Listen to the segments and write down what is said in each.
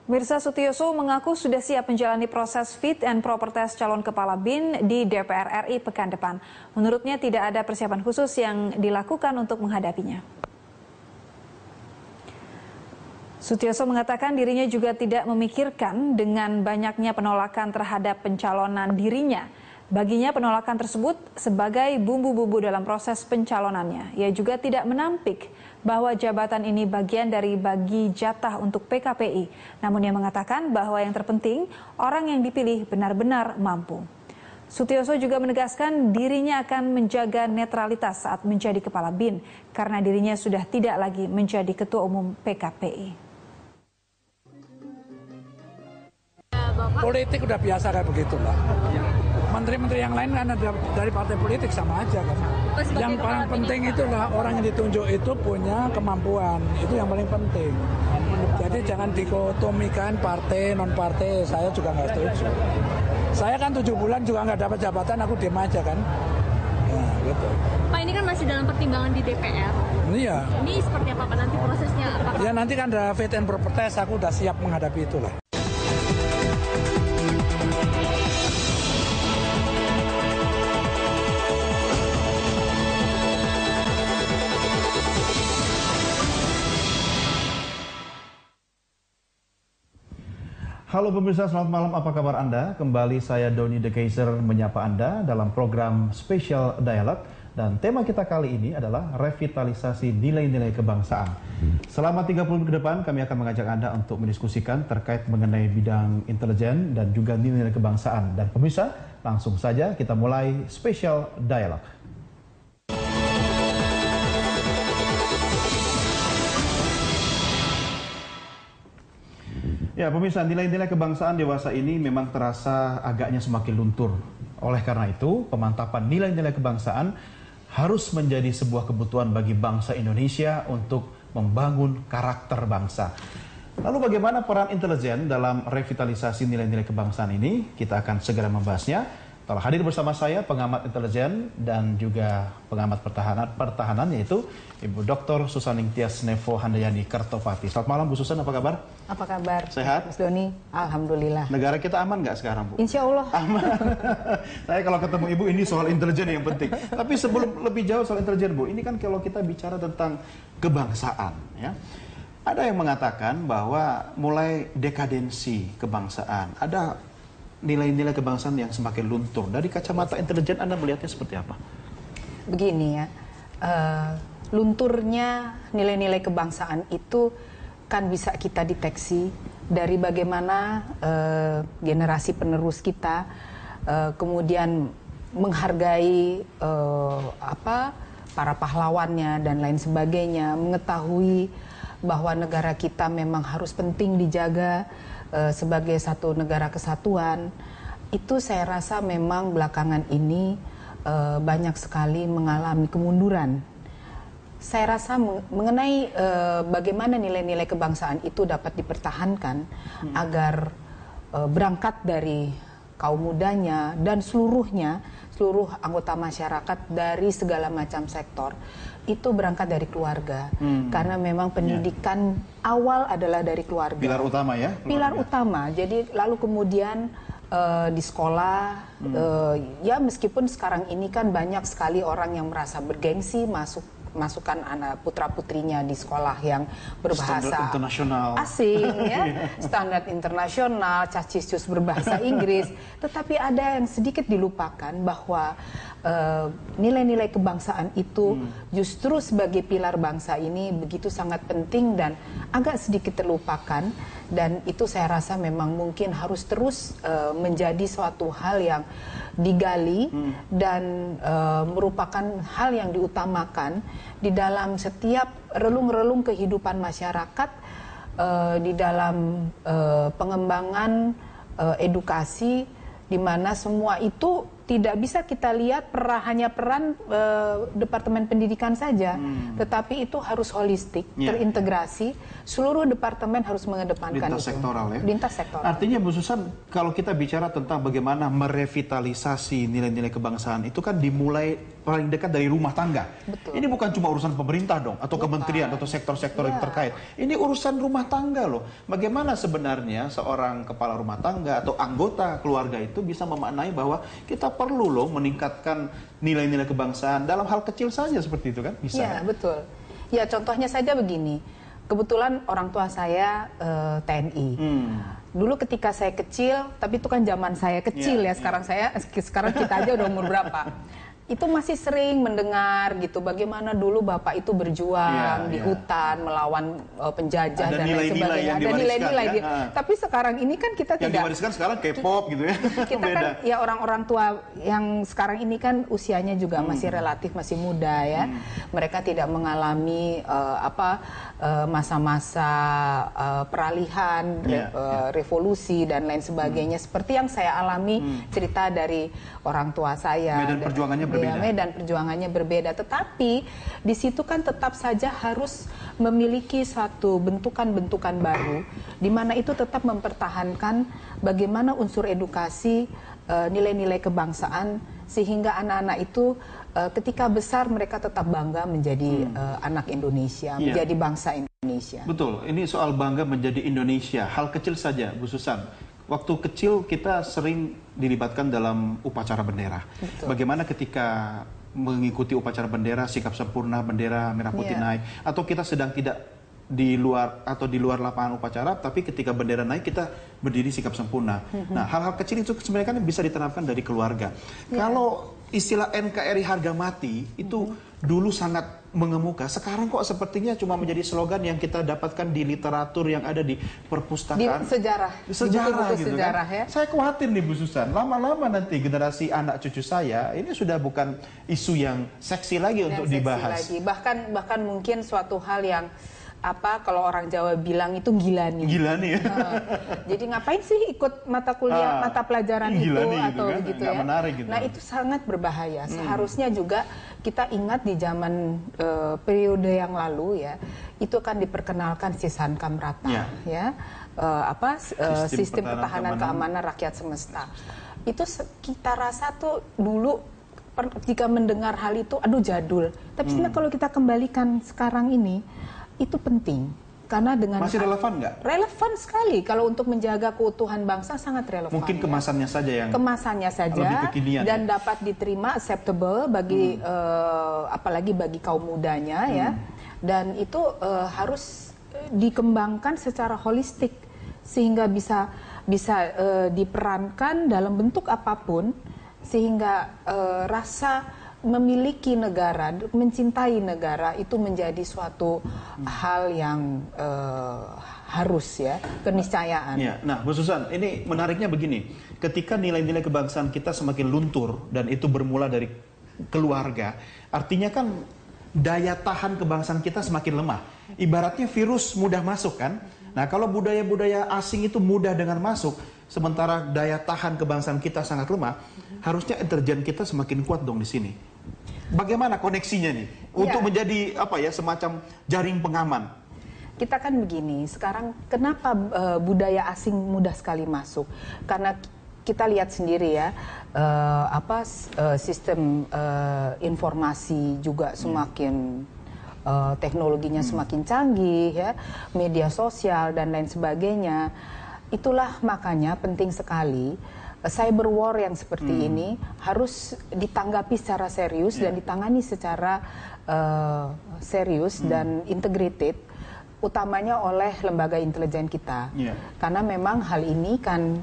Mirza Sutioso mengaku sudah siap menjalani proses fit and proper test calon kepala BIN di DPR RI pekan depan. Menurutnya tidak ada persiapan khusus yang dilakukan untuk menghadapinya. Sutioso mengatakan dirinya juga tidak memikirkan dengan banyaknya penolakan terhadap pencalonan dirinya. Baginya penolakan tersebut sebagai bumbu-bumbu dalam proses pencalonannya. Ia juga tidak menampik bahwa jabatan ini bagian dari bagi jatah untuk PKPI. Namun ia mengatakan bahwa yang terpenting orang yang dipilih benar-benar mampu. Sutioso juga menegaskan dirinya akan menjaga netralitas saat menjadi kepala BIN karena dirinya sudah tidak lagi menjadi ketua umum PKPI. Politik udah biasa kayak begitulah. Menteri-menteri yang lain kan ada dari partai politik sama aja kan. Yang paling penting itulah orang yang ditunjuk itu punya kemampuan. Itu yang paling penting. Jadi jangan dikotomikan partai, non-partai. Saya juga nggak setuju. Saya kan 7 bulan juga nggak dapat jabatan, aku diem aja kan. Nah, gitu. Pak, ini kan masih dalam pertimbangan di DPR. Iya. Ini seperti apa Pak nanti prosesnya? Apakah... Ya nanti kan ada fit and proper test, aku udah siap menghadapi itulah. Halo pemirsa, selamat malam. Apa kabar Anda? Kembali saya Doni De Kaiser menyapa Anda dalam program Special Dialog. Dan tema kita kali ini adalah revitalisasi nilai-nilai kebangsaan. Selama 30 menit ke depan kami akan mengajak Anda untuk mendiskusikan terkait mengenai bidang intelijen dan juga nilai-nilai kebangsaan. Dan pemirsa, langsung saja kita mulai Special Dialog. Ya pemirsa, nilai-nilai kebangsaan dewasa ini memang terasa agaknya semakin luntur. Oleh karena itu, pemantapan nilai-nilai kebangsaan harus menjadi sebuah kebutuhan bagi bangsa Indonesia untuk membangun karakter bangsa. Lalu bagaimana peran intelijen dalam revitalisasi nilai-nilai kebangsaan ini? Kita akan segera membahasnya. Telah hadir bersama saya pengamat intelijen dan juga pengamat pertahanan yaitu Ibu Dr. Susaning Tias Nevo Handayani Kertopati. Selamat malam Bu Susan, apa kabar? Apa kabar? Sehat? Mas Doni, alhamdulillah. Negara kita aman nggak sekarang Bu? Insya Allah. Aman. Saya kalau ketemu Ibu ini soal intelijen yang penting. Tapi sebelum lebih jauh soal intelijen Bu, ini kan kalau kita bicara tentang kebangsaan ya. Ada yang mengatakan bahwa mulai dekadensi kebangsaan, ada nilai-nilai kebangsaan yang semakin luntur. Dari kacamata intelijen Anda melihatnya seperti apa? Begini ya, lunturnya nilai-nilai kebangsaan itu kan bisa kita deteksi dari bagaimana generasi penerus kita kemudian menghargai para pahlawannya dan lain sebagainya, mengetahui bahwa negara kita memang harus penting dijaga sebagai satu negara kesatuan. Itu saya rasa memang belakangan ini banyak sekali mengalami kemunduran. Saya rasa mengenai bagaimana nilai-nilai kebangsaan itu dapat dipertahankan agar berangkat dari kaum mudanya dan seluruh anggota masyarakat dari segala macam sektor itu berangkat dari keluarga, karena memang pendidikan awal adalah dari keluarga. Pilar utama ya? Pilar utama. Jadi lalu kemudian di sekolah, ya meskipun sekarang ini kan banyak sekali orang yang merasa bergengsi masukkan anak putra-putrinya di sekolah yang berbahasa standar internasional asing ya, standar internasional, cacisius berbahasa Inggris, tetapi ada yang sedikit dilupakan bahwa nilai-nilai kebangsaan itu justru sebagai pilar bangsa ini begitu sangat penting dan agak sedikit terlupakan, dan itu saya rasa memang mungkin harus terus menjadi suatu hal yang digali dan merupakan hal yang diutamakan di dalam setiap relung-relung kehidupan masyarakat, di dalam pengembangan edukasi, di mana semua itu tidak bisa kita lihat hanya peran Departemen Pendidikan saja, tetapi itu harus holistik, terintegrasi. Seluruh departemen harus mengedepankan lintas sektoral ya. Lintas sektoral. Artinya Bu Susan, kalau kita bicara tentang bagaimana merevitalisasi nilai-nilai kebangsaan itu kan dimulai paling dekat dari rumah tangga. Betul. Ini bukan cuma urusan pemerintah dong, atau kementerian, atau sektor-sektor yang terkait. Ini urusan rumah tangga loh. Bagaimana sebenarnya seorang kepala rumah tangga atau anggota keluarga itu bisa memaknai bahwa kita perlu loh meningkatkan nilai-nilai kebangsaan dalam hal kecil saja seperti itu kan? Bisa. Iya, betul. Ya, contohnya saja begini. Kebetulan orang tua saya TNI. Dulu ketika saya kecil, tapi itu kan zaman saya kecil ya. Sekarang kita aja udah umur berapa? Itu masih sering mendengar gitu bagaimana dulu bapak itu berjuang di hutan melawan penjajah dan lain sebagainya. Ada nilai-nilai. Tapi sekarang ini kan kita yang tidak. diwariskan sekarang K-pop gitu ya. Kita kan ya orang-orang tua yang sekarang ini kan usianya juga masih relatif masih muda ya. Mereka tidak mengalami masa-masa peralihan, revolusi dan lain sebagainya seperti yang saya alami cerita dari orang tua saya. Medan perjuangannya berbeda. Medan perjuangannya berbeda, tetapi di situ kan tetap saja harus memiliki suatu bentukan-bentukan baru, di mana itu tetap mempertahankan bagaimana unsur edukasi, nilai-nilai kebangsaan, sehingga anak-anak itu ketika besar mereka tetap bangga menjadi anak Indonesia, menjadi bangsa Indonesia. Betul, ini soal bangga menjadi Indonesia. Hal kecil saja, Bu Susan. Waktu kecil kita sering dilibatkan dalam upacara bendera. Betul. Bagaimana ketika mengikuti upacara bendera, sikap sempurna bendera merah putih naik, atau kita sedang tidak di luar lapangan upacara, tapi ketika bendera naik kita berdiri sikap sempurna. Nah, hal-hal kecil itu sebenarnya kan bisa diterapkan dari keluarga. Kalau istilah NKRI harga mati itu dulu sangat mengemuka. Sekarang kok sepertinya cuma menjadi slogan yang kita dapatkan di literatur yang ada di perpustakaan. Di sejarah gitu sejarah, kan. ya. Saya khawatir nih Bu Susan, lama-lama nanti generasi anak cucu saya ini sudah bukan isu yang seksi lagi untuk dibahas. Bahkan mungkin suatu hal yang kalau orang Jawa bilang itu gila nih. Gila nih. Jadi ngapain sih ikut mata kuliah, mata pelajaran itu nih, atau kan? begitu ya? Menarik, gitu. Nah, itu sangat berbahaya. Seharusnya juga kita ingat di zaman periode yang lalu ya, itu kan diperkenalkan Sisan Kamrata sistem pertahanan keamanan rakyat semesta. Itu kita rasa tuh dulu jika mendengar hal itu aduh jadul. Tapi sebenarnya kalau kita kembalikan sekarang ini itu penting karena dengan masih relevan nggak? Relevan sekali kalau untuk menjaga keutuhan bangsa sangat relevan. Mungkin kemasannya saja yang lebih kekinian dan ya? dapat diterima, acceptable bagi apalagi bagi kaum mudanya ya. Dan itu harus dikembangkan secara holistik sehingga bisa diperankan dalam bentuk apapun sehingga rasa memiliki negara, mencintai negara itu menjadi suatu hal yang harus ya, keniscayaan. Ya, nah Bu Susan, ini menariknya begini, ketika nilai-nilai kebangsaan kita semakin luntur dan itu bermula dari keluarga, artinya kan daya tahan kebangsaan kita semakin lemah. Ibaratnya virus mudah masuk kan? Nah kalau budaya-budaya asing itu mudah dengan masuk, sementara daya tahan kebangsaan kita sangat lemah, harusnya intelijen kita semakin kuat dong di sini. Bagaimana koneksinya nih untuk menjadi semacam jaring pengaman? Kita kan begini, sekarang kenapa budaya asing mudah sekali masuk? Karena kita lihat sendiri ya, sistem informasi juga semakin teknologinya semakin canggih ya, media sosial dan lain sebagainya. Itulah makanya penting sekali cyber war yang seperti ini harus ditanggapi secara serius dan ditangani secara serius dan integrated, utamanya oleh lembaga intelijen kita. Karena memang hal ini kan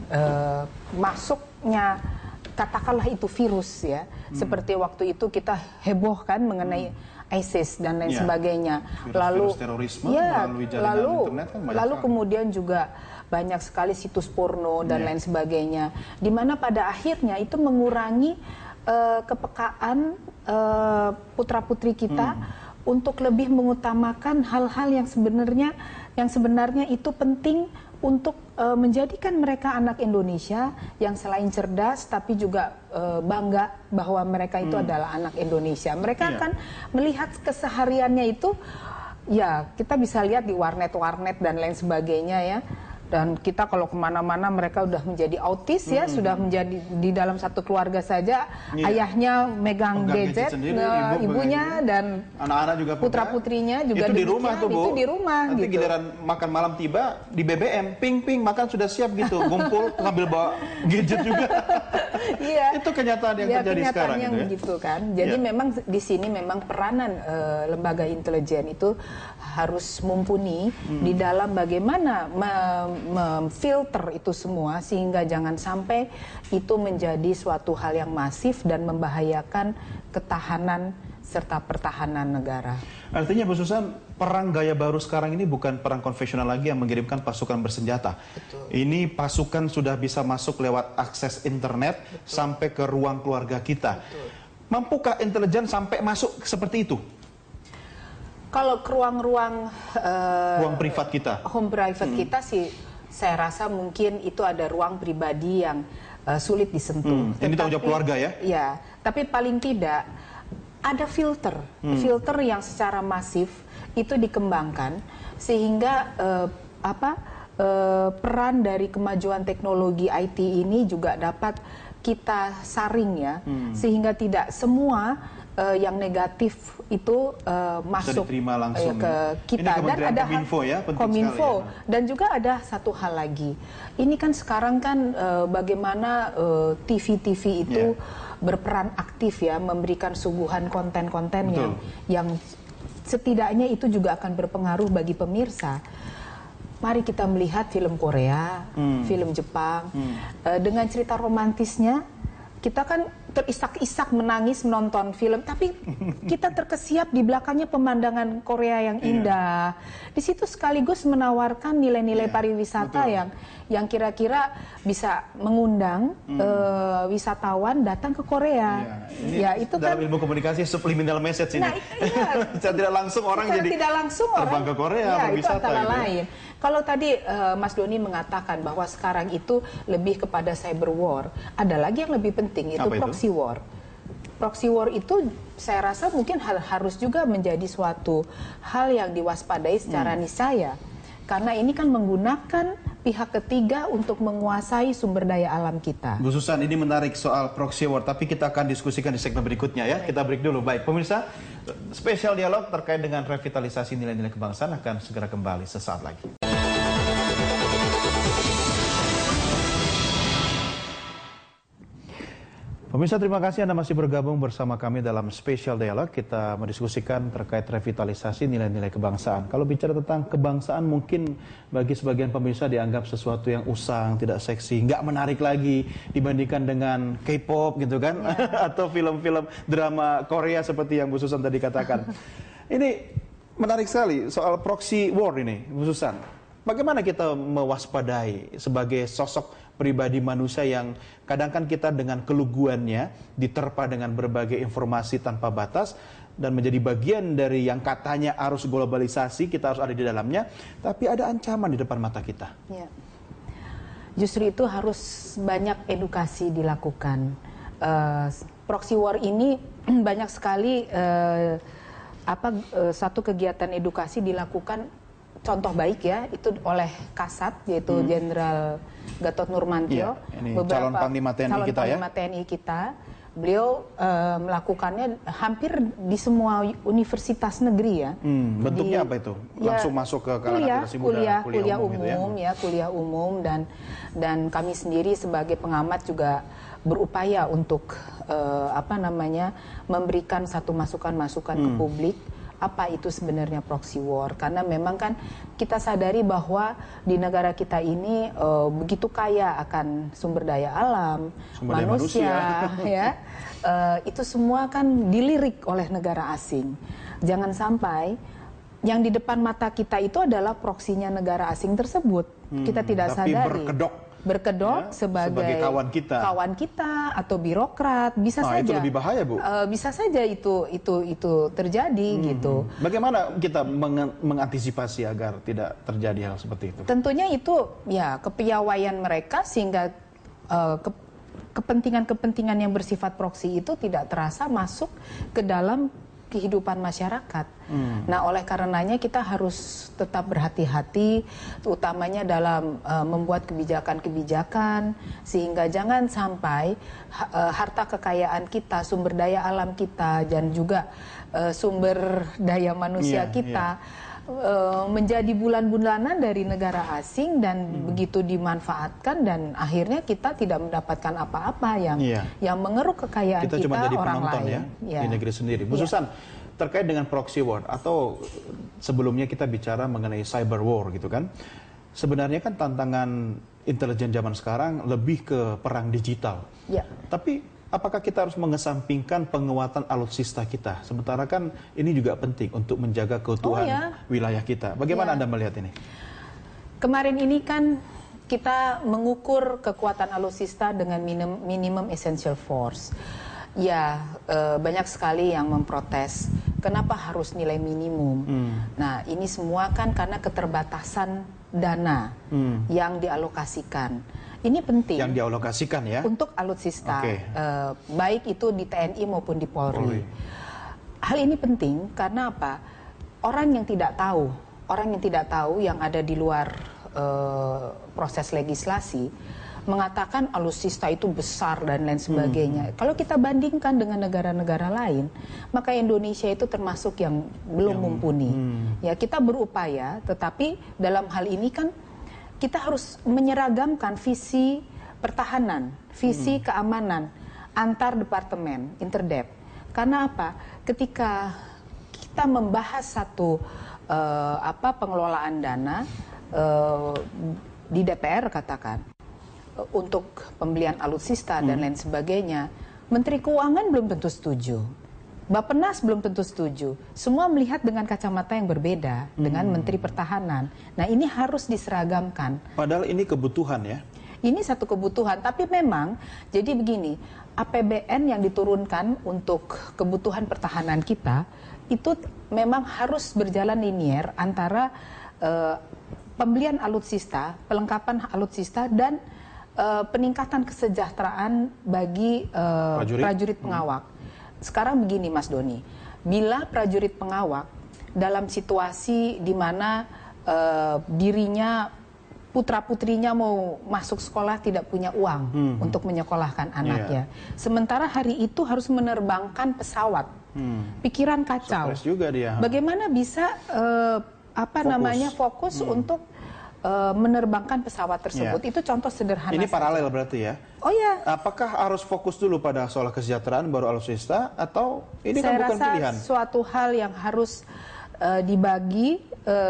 masuknya katakanlah itu virus ya, seperti waktu itu kita heboh kan mengenai ISIS dan lain sebagainya. Virus terorisme melalui jaringan internet kan banyak kemudian juga banyak sekali situs porno dan lain sebagainya, di mana pada akhirnya itu mengurangi kepekaan putra-putri kita untuk lebih mengutamakan hal-hal yang sebenarnya itu penting untuk menjadikan mereka anak Indonesia yang selain cerdas tapi juga bangga bahwa mereka itu adalah anak Indonesia. Mereka akan melihat kesehariannya itu, ya kita bisa lihat di warnet-warnet dan lain sebagainya ya. Dan kita kalau kemana-mana mereka udah menjadi autis ya, sudah menjadi di dalam satu keluarga saja, ayahnya megang gadget, sendiri, ibunya dan anak-anak juga putra putrinya juga itu di rumah tuh, Bu. Itu di rumah. Nanti gitu. giliran makan malam tiba di BBM, ping makan sudah siap gitu, ngumpul ngambil bawa gadget juga. Iya. Itu kenyataan yang terjadi sekarang yang gitu ya. begitu kan. Jadi memang di sini memang peranan lembaga intelijen itu harus mumpuni di dalam bagaimana memfilter itu semua sehingga jangan sampai itu menjadi suatu hal yang masif dan membahayakan ketahanan serta pertahanan negara. Artinya Bu Susan, perang gaya baru sekarang ini bukan perang konvensional lagi yang mengirimkan pasukan bersenjata. Betul. Ini pasukan sudah bisa masuk lewat akses internet sampai ke ruang keluarga kita. Betul. Mampukah intelijen sampai masuk seperti itu? Kalau ke ruang-ruang Ruang privat kita. home private kita sih, saya rasa mungkin itu ada ruang pribadi yang sulit disentuh. Ini tanggung jawab keluarga ya? Ya, tapi paling tidak ada filter, filter yang secara masif itu dikembangkan sehingga peran dari kemajuan teknologi IT ini juga dapat kita saring ya, sehingga tidak semua yang negatif itu masuk diterima langsung ke kita. Ini Dan ada Kominfo ya, penting Kominfo sekali ya. Dan juga ada satu hal lagi. Ini kan sekarang kan bagaimana TV-TV itu berperan aktif ya, memberikan suguhan konten-konten yang setidaknya itu juga akan berpengaruh bagi pemirsa. Mari kita melihat film Korea, film Jepang, dengan cerita romantisnya. Kita kan terisak-isak menangis menonton film, tapi kita terkesiap di belakangnya pemandangan Korea yang indah. Di situ sekaligus menawarkan nilai-nilai pariwisata yang kira-kira bisa mengundang wisatawan datang ke Korea. Itu dalam ilmu komunikasi subliminal message ini. Nah, iya. Secara tidak langsung orang jadi tidak langsung terbang ke Korea berwisata. Itu antara gitu. lain. Kalau tadi Mas Doni mengatakan bahwa sekarang itu lebih kepada cyber war, ada lagi yang lebih penting, itu proxy war. Proxy war itu saya rasa mungkin harus juga menjadi suatu hal yang diwaspadai secara niscaya. Karena ini kan menggunakan pihak ketiga untuk menguasai sumber daya alam kita. Bu Susan, ini menarik soal proxy war, tapi kita akan diskusikan di segmen berikutnya ya. Kita break dulu. Baik, pemirsa, spesial dialog terkait dengan revitalisasi nilai-nilai kebangsaan akan segera kembali sesaat lagi. Pemirsa, terima kasih Anda masih bergabung bersama kami dalam Spesial Dialog. Kita mendiskusikan terkait revitalisasi nilai-nilai kebangsaan. Kalau bicara tentang kebangsaan, mungkin bagi sebagian pemirsa dianggap sesuatu yang usang, tidak seksi, nggak menarik lagi dibandingkan dengan K-pop gitu kan, atau film-film drama Korea seperti yang Bu Susan tadi katakan. Ini menarik sekali soal proxy war ini, Bu Susan. Bagaimana kita mewaspadai sebagai sosok pribadi manusia yang kadang kan kita dengan keluguannya diterpa dengan berbagai informasi tanpa batas dan menjadi bagian dari yang katanya arus globalisasi, kita harus ada di dalamnya, tapi ada ancaman di depan mata kita. Ya. Justru itu harus banyak edukasi dilakukan. Proxy war ini banyak sekali satu kegiatan edukasi dilakukan. Contoh baik ya, itu oleh Kasat, yaitu Jenderal Gatot Nurmantio, calon Panglima TNI kita. Beliau melakukannya hampir di semua universitas negeri ya. Bentuknya apa itu? Langsung masuk ke kalangan generasi muda, kuliah umum gitu ya. Kuliah umum dan kami sendiri sebagai pengamat juga berupaya untuk memberikan satu masukan-masukan ke publik. Apa itu sebenarnya proxy war? Karena memang kan kita sadari bahwa di negara kita ini begitu kaya akan sumber daya alam, manusia. Ya, itu semua kan dilirik oleh negara asing. Jangan sampai yang di depan mata kita itu adalah proksinya negara asing tersebut. Kita tidak sadari. Berkedok sebagai kawan kita atau birokrat, bisa saja. Itu lebih bahaya, Bu. Bisa saja itu terjadi gitu. Bagaimana kita mengantisipasi agar tidak terjadi hal seperti itu? Tentunya itu ya kepiawaian mereka sehingga kepentingan-kepentingan yang bersifat proksi itu tidak terasa masuk ke dalam kehidupan masyarakat. Nah, oleh karenanya kita harus tetap berhati-hati, utamanya dalam membuat kebijakan-kebijakan, sehingga jangan sampai harta kekayaan kita, sumber daya alam kita, dan juga sumber daya manusia kita menjadi bulan-bulanan dari negara asing dan begitu dimanfaatkan, dan akhirnya kita tidak mendapatkan apa-apa yang mengeruk kekayaan kita cuma jadi orang penonton lain di negeri sendiri. Bu Susan, terkait dengan proxy war atau sebelumnya kita bicara mengenai cyber war gitu kan. Sebenarnya kan tantangan intelijen zaman sekarang lebih ke perang digital. Tapi apakah kita harus mengesampingkan penguatan alutsista kita? Sementara kan ini juga penting untuk menjaga keutuhan wilayah kita. Bagaimana Anda melihat ini? Kemarin ini kan kita mengukur kekuatan alutsista dengan minimum essential force. Banyak sekali yang memprotes. Kenapa harus nilai minimum? Nah, ini semua kan karena keterbatasan dana yang dialokasikan. Ini penting. Yang dialokasikan ya? Untuk alutsista, baik itu di TNI maupun di Polri. Hal ini penting karena apa? Orang yang tidak tahu yang ada di luar proses legislasi mengatakan alutsista itu besar dan lain sebagainya. Kalau kita bandingkan dengan negara-negara lain, maka Indonesia itu termasuk yang belum mumpuni. Ya, kita berupaya, tetapi dalam hal ini kan kita harus menyeragamkan visi pertahanan, visi keamanan antar departemen, interdep. Karena apa? Ketika kita membahas satu pengelolaan dana di DPR katakan untuk pembelian alutsista dan lain sebagainya, Menteri Keuangan belum tentu setuju. Bappenas belum tentu setuju. Semua melihat dengan kacamata yang berbeda dengan Menteri Pertahanan. Nah, ini harus diseragamkan. Padahal ini kebutuhan ya? Ini satu kebutuhan, tapi memang jadi begini, APBN yang diturunkan untuk kebutuhan pertahanan kita itu memang harus berjalan linier antara pembelian alutsista, pelengkapan alutsista, dan peningkatan kesejahteraan bagi prajurit pengawak. Sekarang begini Mas Doni, bila prajurit pengawak dalam situasi di mana dirinya, putra-putrinya mau masuk sekolah tidak punya uang untuk menyekolahkan anaknya. Sementara hari itu harus menerbangkan pesawat. Pikiran kacau. Stres juga dia. Bagaimana bisa fokus untuk menerbangkan pesawat tersebut? Itu contoh sederhana. Ini paralel berarti ya? Oh ya. Apakah harus fokus dulu pada soal kesejahteraan baru alutsista, atau ini Saya kan bukan pilihan? rasa suatu hal yang harus dibagi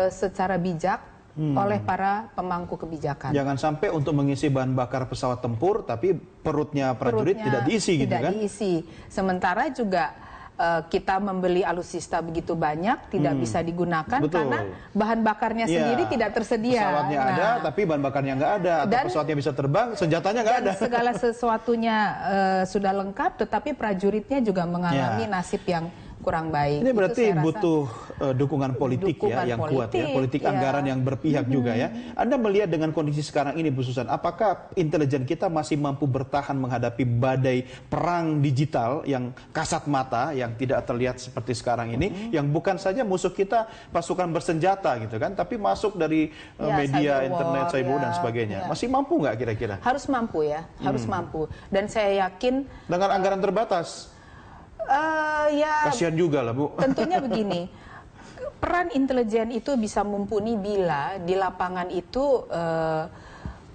secara bijak oleh para pemangku kebijakan. Jangan sampai untuk mengisi bahan bakar pesawat tempur, tapi perutnya prajurit tidak diisi gitu kan? Tidak diisi. Sementara juga kita membeli alutsista begitu banyak tidak bisa digunakan karena bahan bakarnya sendiri tidak tersedia. Pesawatnya ada, tapi bahan bakarnya nggak ada, atau pesawatnya bisa terbang, senjatanya nggak ada. Segala sesuatunya sudah lengkap, tetapi prajuritnya juga mengalami nasib yang kurang baik. Ini berarti butuh dukungan politik yang kuat ya, politik anggaran yang berpihak juga ya. Anda melihat dengan kondisi sekarang ini Bu Susan, apakah intelijen kita masih mampu bertahan menghadapi badai perang digital yang kasat mata, yang tidak terlihat seperti sekarang ini, yang bukan saja musuh kita pasukan bersenjata gitu kan, tapi masuk dari media, internet, cyber dan sebagainya. Masih mampu nggak kira-kira? Harus mampu ya, harus mampu. Dan saya yakin dengan anggaran terbatas. Kasihan juga lah Bu. Tentunya begini, peran intelijen itu bisa mumpuni bila di lapangan itu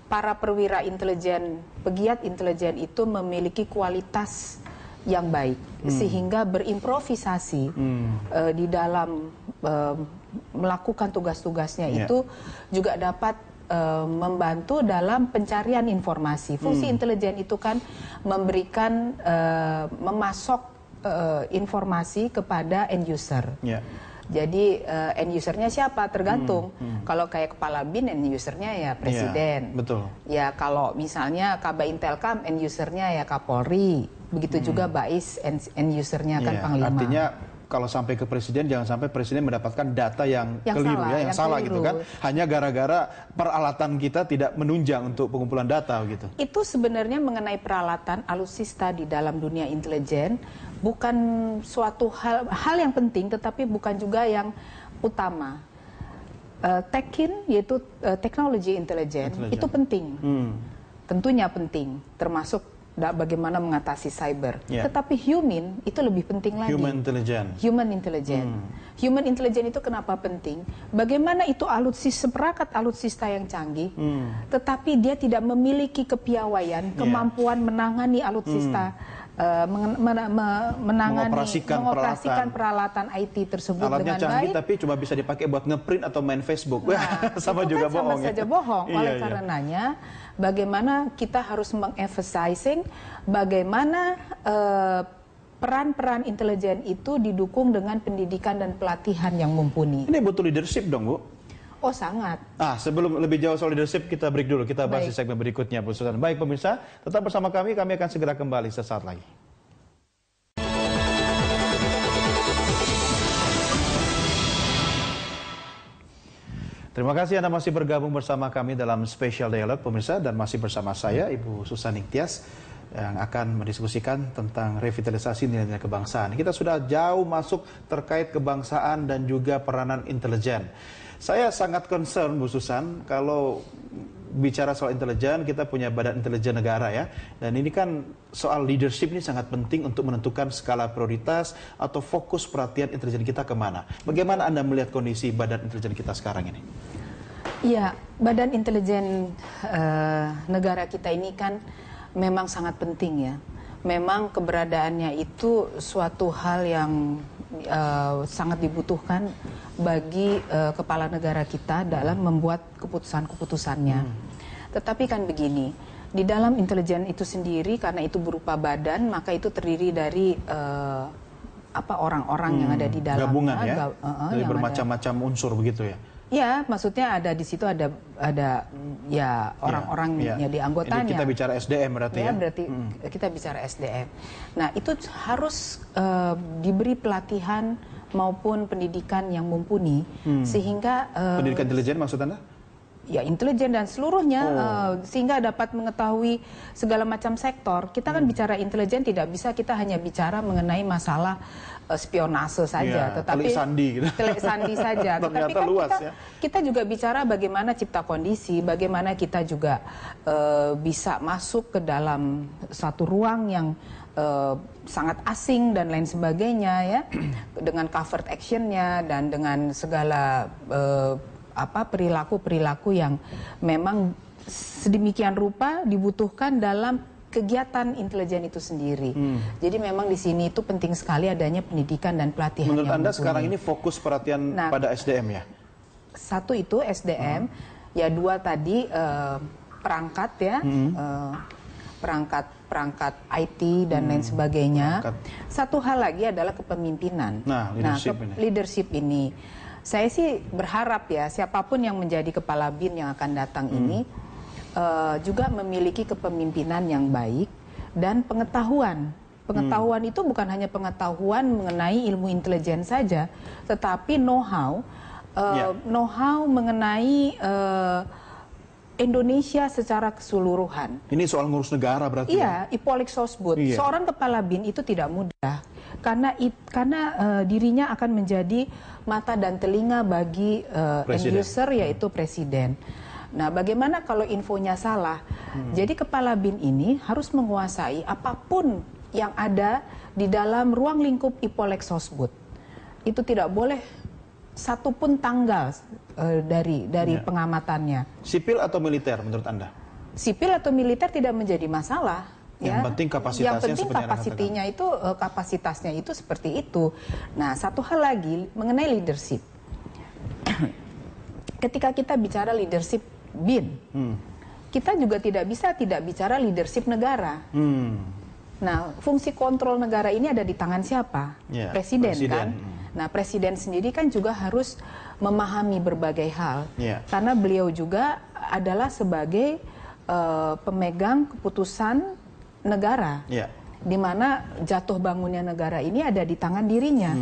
para perwira intelijen, pegiat intelijen itu memiliki kualitas yang baik, sehingga berimprovisasi di dalam melakukan tugas-tugasnya itu juga dapat membantu dalam pencarian informasi. Fungsi intelijen itu kan memberikan, memasok informasi kepada end user. Jadi end usernya siapa? Tergantung. Kalau kayak kepala BIN, end usernya ya presiden. Betul. Ya kalau misalnya Kaba Intelkam, end usernya ya Kapolri. Begitu juga BAIS, end usernya kan Panglima. Artinya kalau sampai ke presiden, jangan sampai presiden mendapatkan data yang keliru salah, yang salah keliru. gitu kan. Hanya gara-gara peralatan kita tidak menunjang untuk pengumpulan data gitu. Itu sebenarnya mengenai peralatan alutsista di dalam dunia intelijen bukan suatu hal yang penting, tetapi bukan juga yang utama. Tekin, yaitu teknologi intelijen, itu penting. Tentunya penting, termasuk bagaimana mengatasi cyber. Tetapi human itu lebih penting lagi. Human intelligence. Human intelligence itu kenapa penting? Bagaimana itu seperangkat alutsista yang canggih, tetapi dia tidak memiliki kepiawaian, kemampuan menangani alutsista, mengoperasikan peralatan IT tersebut alatnya dengan canggih, baik. Tapi cuma bisa dipakai buat ngeprint atau main Facebook. Sama itu juga kan bohong. Sama saja bohong. Oleh karenanya, bagaimana kita harus mengemphasizing bagaimana peran-peran intelijen itu didukung dengan pendidikan dan pelatihan yang mumpuni. Ini butuh leadership dong, Bu? Oh, sangat. Sebelum lebih jauh soal leadership, kita break dulu. Kita bahas di segmen berikutnya, Bu Susan. Baik, pemirsa, tetap bersama kami akan segera kembali sesaat lagi. Terima kasih Anda masih bergabung bersama kami dalam Special Dialog, pemirsa, dan masih bersama saya, Ibu Susan Ikhtias, yang akan mendiskusikan tentang revitalisasi nilai-nilai kebangsaan. Kita sudah jauh masuk terkait kebangsaan dan juga peranan intelijen. Saya sangat concern, Bu Susan, kalau bicara soal intelijen, kita punya Badan Intelijen Negara ya. Dan ini kan soal leadership ini sangat penting untuk menentukan skala prioritas atau fokus perhatian intelijen kita kemana. Bagaimana Anda melihat kondisi Badan Intelijen kita sekarang ini? Iya, Badan Intelijen Negara kita ini kan memang sangat penting ya. Memang keberadaannya itu suatu hal yang sangat dibutuhkan bagi kepala negara kita dalam membuat keputusan-keputusannya. Tetapi kan begini, di dalam intelijen itu sendiri, karena itu berupa badan, maka itu terdiri dari orang-orang yang ada di dalamnya. Gabungan ya, dari bermacam-macam unsur begitu ya? Ya, maksudnya ada di situ ada ya orang-orang yang di anggotanya. Ini kita bicara SDM berarti ya? Berarti kita bicara SDM. Nah, itu harus diberi pelatihan maupun pendidikan yang mumpuni sehingga pendidikan intelijen maksud Anda? Ya, intelijen dan seluruhnya sehingga dapat mengetahui segala macam sektor. Kita kan bicara intelijen tidak bisa kita hanya bicara mengenai masalah spionase saja, tetapi telik sandi saja. Tetapi kan luas, kita juga bicara bagaimana cipta kondisi, bagaimana kita juga bisa masuk ke dalam satu ruang yang sangat asing dan lain sebagainya ya, dengan covert actionnya dan dengan segala perilaku-perilaku yang memang sedemikian rupa dibutuhkan dalam kegiatan intelijen itu sendiri. Jadi memang di sini itu penting sekali adanya pendidikan dan pelatihan. Menurut Anda sekarang ini fokus perhatian pada SDM ya? Satu itu SDM, ya dua tadi perangkat ya, perangkat IT dan lain sebagainya. Satu hal lagi adalah kepemimpinan. Leadership ini. Saya sih berharap ya siapapun yang menjadi kepala BIN yang akan datang ini juga memiliki kepemimpinan yang baik dan pengetahuan. Pengetahuan itu bukan hanya pengetahuan mengenai ilmu intelijen saja, tetapi know-how mengenai Indonesia secara keseluruhan. Ini soal ngurus negara berarti? Iya, Ippolik Sosbud. Seorang kepala BIN itu tidak mudah karena dirinya akan menjadi mata dan telinga bagi end user yaitu presiden. Nah, bagaimana kalau infonya salah? Jadi kepala BIN ini harus menguasai apapun yang ada di dalam ruang lingkup Ippolik Sosbud. Itu tidak boleh satu pun tanggal dari pengamatannya. Sipil atau militer menurut Anda? Sipil atau militer tidak menjadi masalah. Yang penting kapasitasnya kapasitasnya itu seperti itu. Nah, satu hal lagi mengenai leadership. Ketika kita bicara leadership BIN, kita juga tidak bicara leadership negara. Nah, fungsi kontrol negara ini ada di tangan siapa? Presiden kan? Nah, presiden sendiri kan juga harus memahami berbagai hal. Karena beliau juga adalah sebagai pemegang keputusan negara, di mana jatuh bangunnya negara ini ada di tangan dirinya.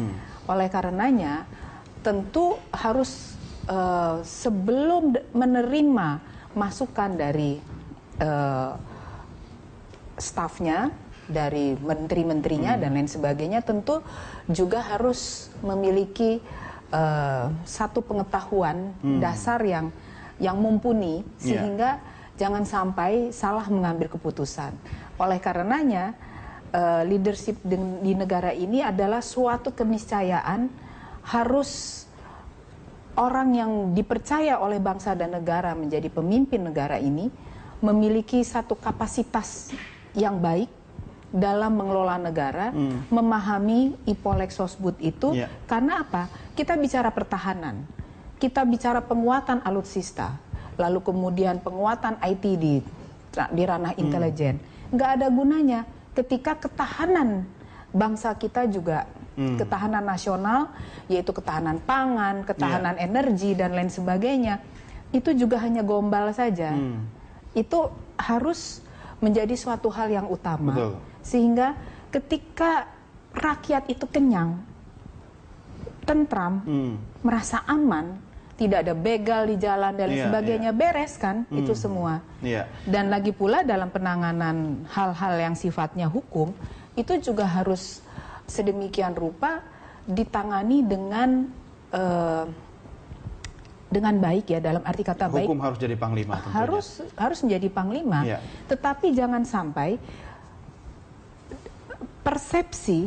Oleh karenanya, tentu harus sebelum menerima masukan dari stafnya, dari menteri-menterinya dan lain sebagainya tentu juga harus memiliki satu pengetahuan dasar yang mumpuni sehingga jangan sampai salah mengambil keputusan. Oleh karenanya leadership di negara ini adalah suatu keniscayaan, harus orang yang dipercaya oleh bangsa dan negara menjadi pemimpin negara ini memiliki satu kapasitas yang baik dalam mengelola negara, memahami Ipolek Sosbud itu, karena apa? Kita bicara pertahanan, kita bicara penguatan alutsista, lalu kemudian penguatan IT di ranah intelijen. Nggak ada gunanya ketika ketahanan bangsa kita juga, ketahanan nasional, yaitu ketahanan pangan, ketahanan energi, dan lain sebagainya, itu juga hanya gombal saja. Itu harus menjadi suatu hal yang utama. Betul. Sehingga ketika rakyat itu kenyang, tentram, merasa aman, tidak ada begal di jalan dan lain sebagainya, beres kan itu semua. Dan lagi pula dalam penanganan hal-hal yang sifatnya hukum, itu juga harus sedemikian rupa ditangani dengan baik ya, dalam arti kata baik. Hukum harus jadi panglima tentunya. Harus menjadi panglima. Tetapi jangan sampai persepsi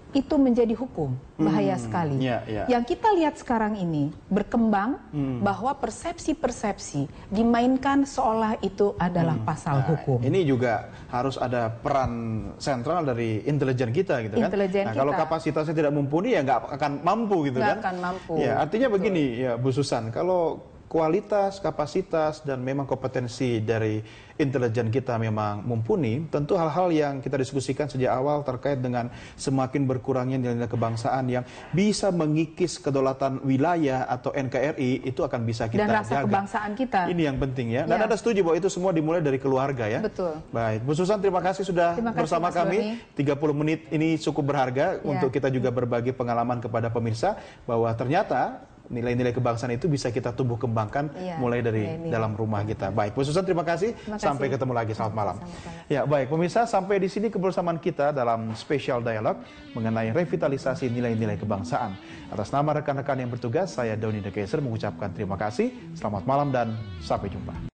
itu menjadi hukum, bahaya sekali. Yang kita lihat sekarang ini berkembang bahwa persepsi-persepsi dimainkan seolah itu adalah pasal hukum. Ini juga harus ada peran sentral dari intelijen kita gitu kan. Kalau kapasitasnya tidak mumpuni ya nggak akan mampu gitu kan. Nggak akan mampu. Ya, artinya begini ya Bu Susan, kalau kualitas, kapasitas, dan memang kompetensi dari intelijen kita memang mumpuni, tentu hal-hal yang kita diskusikan sejak awal terkait dengan semakin berkurangnya nilai-nilai kebangsaan yang bisa mengikis kedaulatan wilayah atau NKRI, itu akan bisa kita jaga. Dan rasa kebangsaan kita. Ini yang penting ya. Dan Anda setuju bahwa itu semua dimulai dari keluarga ya? Betul. Baik, Bu Susan, terima kasih sudah bersama kami. 30 menit ini cukup berharga untuk kita juga berbagi pengalaman kepada pemirsa bahwa ternyata nilai-nilai kebangsaan itu bisa kita tumbuh kembangkan mulai dari dalam rumah kita. Baik, Bu Susan, terima kasih. Sampai ketemu lagi. Selamat malam. Ya, baik pemirsa, sampai di sini kebersamaan kita dalam spesial dialog mengenai revitalisasi nilai-nilai kebangsaan. Atas nama rekan-rekan yang bertugas, saya Doni De Keyser mengucapkan terima kasih. Selamat malam dan sampai jumpa.